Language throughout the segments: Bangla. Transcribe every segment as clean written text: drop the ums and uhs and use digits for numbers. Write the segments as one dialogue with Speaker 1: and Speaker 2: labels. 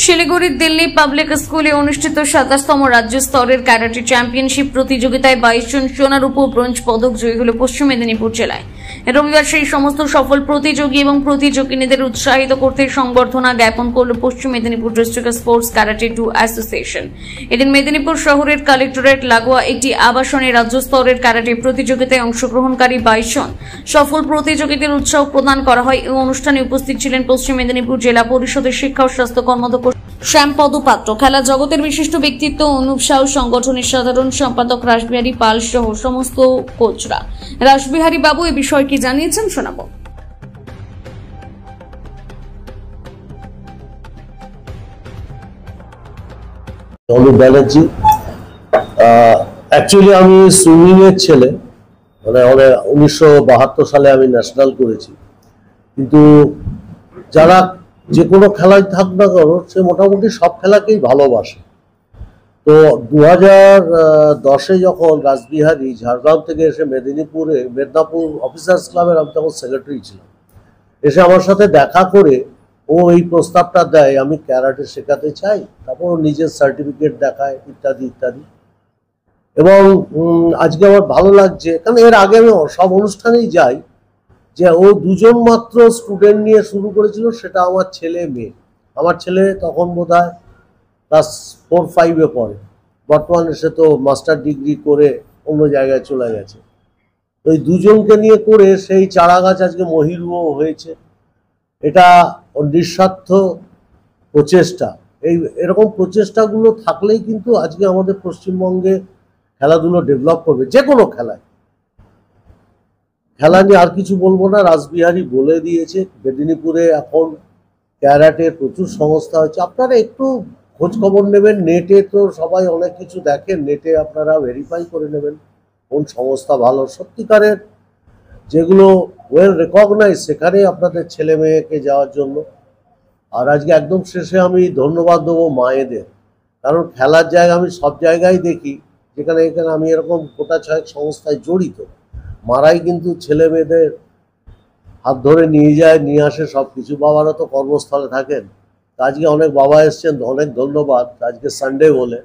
Speaker 1: শিলিগুড়ির দিল্লি পাবলিক স্কুলে অনুষ্ঠিত ২৭তম রাজ্য স্তরের ক্যারাটে চ্যাম্পিয়নশিপ প্রতিযোগিতায় ২২ জন সোনা রূপ ও ব্রোঞ্জ পদক জয়ী হল পশ্চিম মেদিনীপুর জেলায়। রবিবার সেই সমস্ত সফল প্রতিযোগী এবং প্রতিযোগিনীদের উৎসাহিত করতে সংবর্ধনা জ্ঞাপন করল পশ্চিম Medinipur district sports karate 2 association. এদিন মেদিনীপুর শহরের কালেক্টরেট লাগোয়া একটি আবাসনে রাজ্য স্তরের ক্যারাটে প্রতিযোগিতায় অংশগ্রহণকারী ২২ জন সফল প্রতিযোগীদের উৎসাহ প্রদান করা হয়। এই অনুষ্ঠানে উপস্থিত ছিলেন পশ্চিম মেদিনীপুর জেলা পরিষদের শিক্ষা ও স্বাস্থ্য কর্মদক্ষ শ্যামপদ পাত্র, খেলা জগতের বিশিষ্ট ব্যক্তিত্ব অনুপ সাউ, সংগঠনের সাধারণ সম্পাদক রাসবিহারী পাল সহ সমস্ত কোচরা। রাসবিহারী বাবু এই বিষয়ে কি জানিয়েছেন শোনাবো।
Speaker 2: অনুপ ব্যানার্জি, অ্যাকচুয়ালি আমি সুইমিং এর ছেলে, মানে 1972 সালে আমি ন্যাশনাল করেছি, কিন্তু যারা যে কোনো খেলায় থাক না কেন সে মোটামুটি সব খেলাকেই ভালোবাসে। তো 2010-এ যখন রাসবিহারী ঝাড়গ্রাম থেকে এসে মেদিনীপুর অফিসার্স ক্লাবের আমি তখন সেক্রেটারি ছিলাম, এসে আমার সাথে দেখা করে ও এই প্রস্তাবটা দেয় আমি ক্যারাটে শেখাতে চাই, তারপর নিজের সার্টিফিকেট দেখায় ইত্যাদি ইত্যাদি। এবং আজকে আমার ভালো লাগছে, কারণ এর আগে আমি সব অনুষ্ঠানেই যাই, যে ও দুজন মাত্র স্টুডেন্ট নিয়ে শুরু করেছিল, সেটা আমার ছেলে মেয়ে। আমার ছেলে তখন বোধহয় ক্লাস 4-5-এ পড়ে, বর্তমানে সে তো মাস্টার ডিগ্রি করে অন্য জায়গায় চলে গেছে। তো এই দুজনকে নিয়ে করে সেই চারা গাছ আজকে মহিরুহ হয়েছে। এটা নিঃস্বার্থ প্রচেষ্টা, এরকম প্রচেষ্টাগুলো থাকলেই কিন্তু আজকে আমাদের পশ্চিমবঙ্গে খেলাধুলো ডেভেলপ করবে। যে কোনো খেলা নিয়ে আর কিছু বলবো না, রাসবিহারী বলে দিয়েছে। মেদিনীপুরে এখন ক্যারাটের প্রচুর সংস্থা হচ্ছে, আপনারা একটু খোঁজ খবর নেবেন। নেটে তো সবাই অনেক কিছু দেখেন, নেটে আপনারা ভেরিফাই করে নেবেন কোন সংস্থা ভালো সত্যিকারের, যেগুলো ওয়েল রেকগনাইজ, সেখানে আপনাদের ছেলে মেয়েকে যাওয়ার জন্য। আর আজকে একদম শেষে আমি ধন্যবাদ দেবো মায়েদের, কারণ খেলার জায়গা আমি সব জায়গায় দেখি, যেখানে আমি এরকম গোটা 6 সংস্থায় জড়িত, মারাই কিন্তু ছেলে মেয়েদের হাত ধরে নিয়ে যায়, নিয়ে আসে সব কিছু। বাবারা তো কর্মস্থলে থাকেন, আজকে অনেক বাবা এসছেন, অনেক ধন্যবাদ, আজকে সানডে বলে।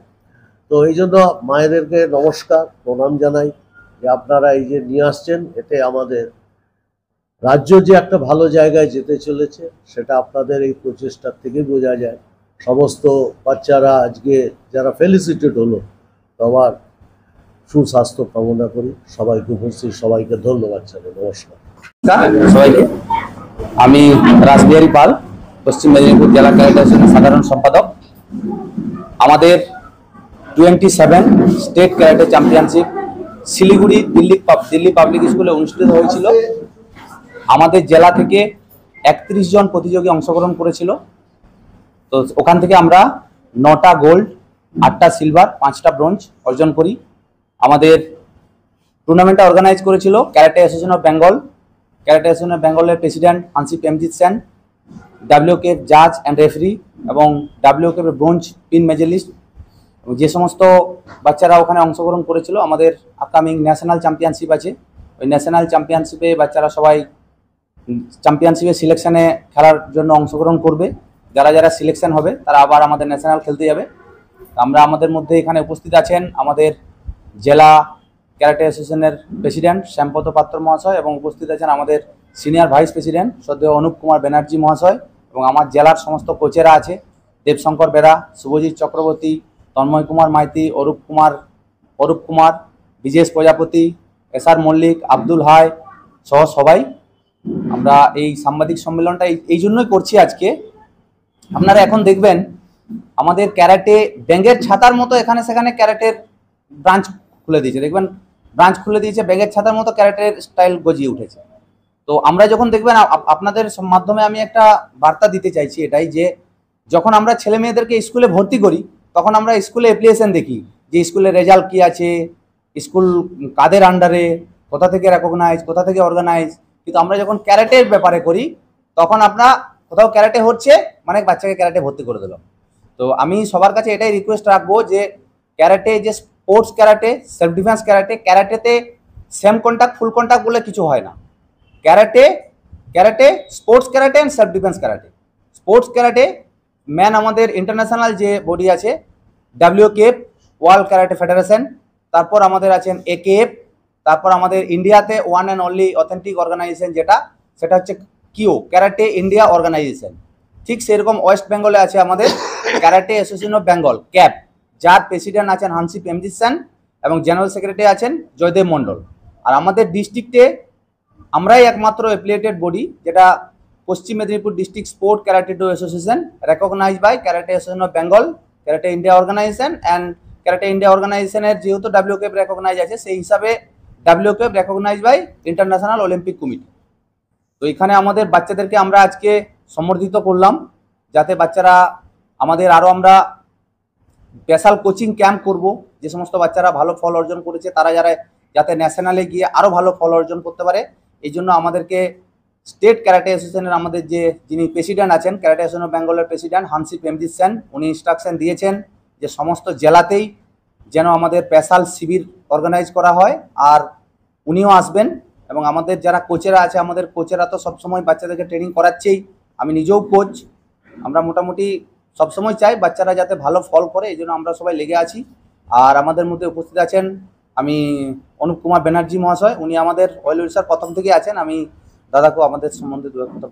Speaker 2: তো এই জন্য মায়েদেরকে নমস্কার, প্রণাম জানাই যে আপনারা এই যে নিয়ে আসছেন, এতে আমাদের রাজ্য যে একটা ভালো জায়গায় যেতে চলেছে সেটা আপনাদের এই প্রচেষ্টার থেকে বোঝা যায়। সমস্ত বাচ্চারা আজকে যারা ফেলিসিটেড হলো, আমার সুস্বাস্থ্য কামনা করি। সবাইকে উপস্থিত সবাইকে ধন্যবাদ জানাই, নমস্কার
Speaker 3: সবাইকে। আমি রাসবিহারী পাল, পশ্চিম মেদিনীপুর জেলা ক্যারাটে অ্যাসোসিয়েশনের সাধারণ সম্পাদক। আমাদের 27 state karate championship Siliguri Delhi public স্কুলে অনুষ্ঠিত হয়েছিল। আমাদের জেলা থেকে 31 জন প্রতিযোগী অংশগ্রহণ করেছিল। তো ওখান থেকে আমরা 9টা গোল্ড, 8টা সিলভার, 5টা ব্রোঞ্জ অর্জন করি। আমাদের টুর্নামেন্টটা অর্গানাইজ করেছিল karate association of Bengal. Karate association of বেঙ্গলের president hanshi Premjit Sen, WKF জাজ অ্যান্ড রেফারি এবং WKF ব্রোঞ্জ পিন মেডেলিস্ট। যে সমস্ত বাচ্চারা ওখানে অংশগ্রহণ করেছিল, আমাদের আপকামিং ন্যাশনাল চ্যাম্পিয়নশিপ আছে, ওই ন্যাশনাল চ্যাম্পিয়নশিপে বাচ্চারা সবাই চ্যাম্পিয়নশিপে সিলেকশানে খেলার জন্য অংশগ্রহণ করবে। যারা যারা সিলেকশন হবে তারা আবার আমাদের ন্যাশনাল খেলতে যাবে। আমাদের মধ্যে এখানে উপস্থিত আছেন আমাদের জেলা ক্যারাটে অ্যাসোসিয়েশনের প্রেসিডেন্ট শ্যামপদ পাত্র মহাশয়, এবং উপস্থিত আছেন আমাদের সিনিয়র ভাইস প্রেসিডেন্ট শ্রদ্ধেয় অনুপ কুমার ব্যানার্জি মহাশয়, এবং আমার জেলার সমস্ত কোচেরা আছে, দেবশঙ্কর বেরা, শুভজিৎ চক্রবর্তী, তন্ময় কুমার মাইতি, অরূপ কুমার, বিজেশ প্রজাপতি, এসআর মল্লিক, আব্দুল হাই সহ সবাই। আমরা এই সাংবাদিক সম্মেলনটা এই জন্যই করছি আজকে। আপনারা এখন দেখবেন আমাদের ক্যারাটে ব্যাঙের ছাতার মতো এখানে সেখানে ক্যারাটের ব্রাঞ্চ খুলে দিয়েছে, দেখবেন ব্রাঞ্চ খুলে দিয়েছে, ব্যাঙের ছাতার মতো ক্যারাটের স্টাইল গজিয়ে উঠেছে। তো আমরা যখন দেখবেন, আপনাদের মাধ্যমে আমি একটা বার্তা দিতে চাইছি এটাই, যে যখন আমরা ছেলে মেয়েদেরকে স্কুলে ভর্তি করি তখন আমরা স্কুলে অ্যাপ্লিকেশন দেখি যে স্কুলের রেজাল্ট কী আছে, স্কুল কাদের আন্ডারে, কোথা থেকে রেকগনাইজ, কোথা থেকে অর্গানাইজ। কিন্তু আমরা যখন ক্যারাটের ব্যাপারে করি তখন আমরা কোথাও ক্যারাটে হচ্ছে মানে বাচ্চাকে ক্যারাটে ভর্তি করে দিলাম। তো আমি সবার কাছে এটাই রিকোয়েস্ট রাখবো যে ক্যারাটে যে স্পোর্টস ক্যারাটে, সেলফ ডিফেন্স ক্যারাটেতে সেম কন্ট্যাক্ট ফুল কন্ট্যাক্ট বলে কিছু হয় না। Karate sports karate and self defence karate. Sports karate ম্যান আমাদের ইন্টারন্যাশনাল যে বডি আছে WKF ওয়ার্ল্ড ক্যারাটে ফেডারেশন, তারপর আমাদের আছেন AKF, তারপর আমাদের ইন্ডিয়াতে one and only authentic organization সেটা হচ্ছে কিও ক্যারাটে ইন্ডিয়া অর্গানাইজেশন। ঠিক সেরকম ওয়েস্ট বেঙ্গলে আছে আমাদের karate association of Bengal cap, যার প্রেসিডেন্ট আছেন হানসিপ এমজিসান এবং জেনারেল সেক্রেটারি আছেন জয়দেব মণ্ডল। আর আমাদের ডিস্ট্রিক্টে আমরাই একমাত্র অ্যাফিলিয়েটেড বডি যেটা Paschim Medinipur district sport karate do association recognized by karate association of Bengal, karate India organization and karate India অর্গানাইজেশনের যেহেতু WKF রেকগনাইজ আছে সেই হিসাবে WKF recognize by international Olympic committee. তো এখানে আমাদের বাচ্চাদেরকে আমরা আজকে সম্বর্ধিত করলাম যাতে বাচ্চারা আমাদের আরও আমরা স্পেশাল কোচিং ক্যাম্প করব, যে সমস্ত বাচ্চারা ভালো ফল অর্জন করেছে তারা যাতে ন্যাশনালে গিয়ে আরও ভালো ফল অর্জন করতে পারে। এই জন্য আমাদেরকে স্টেট ক্যারাটে অ্যাসোসিয়েশনের আমাদের যিনি প্রেসিডেন্ট আছেন ক্যারাটে অ্যাসোসিয়েশন অফ বেঙ্গলের প্রেসিডেন্ট হানসিপ এমজিসান, উনি ইনস্ট্রাকশন দিয়েছেন যে সমস্ত জেলাতেই যেন আমাদের স্পেশাল শিবির অর্গানাইজ করা হয়। আর উনিও আসবেন এবং আমাদের যারা কোচেরা আছে, আমাদের কোচেরা তো সবসময় বাচ্চাদেরকে ট্রেনিং করাচ্ছেই, আমি নিজেও কোচ, আমরা মোটামুটি সবসময় চাই বাচ্চারা যাতে ভালো ফল করে, এই জন্য আমরা সবাই লেগে আছি। আর আমাদের মধ্যে উপস্থিত আছেন আমি অনুপ কুমার ব্যানার্জি মহাশয়, উনি আমাদের অয়েল উড়িষ্যার প্রথম থেকে আছেন। আমি দাদাকেও আমাদের সম্বন্ধে দু এক কথা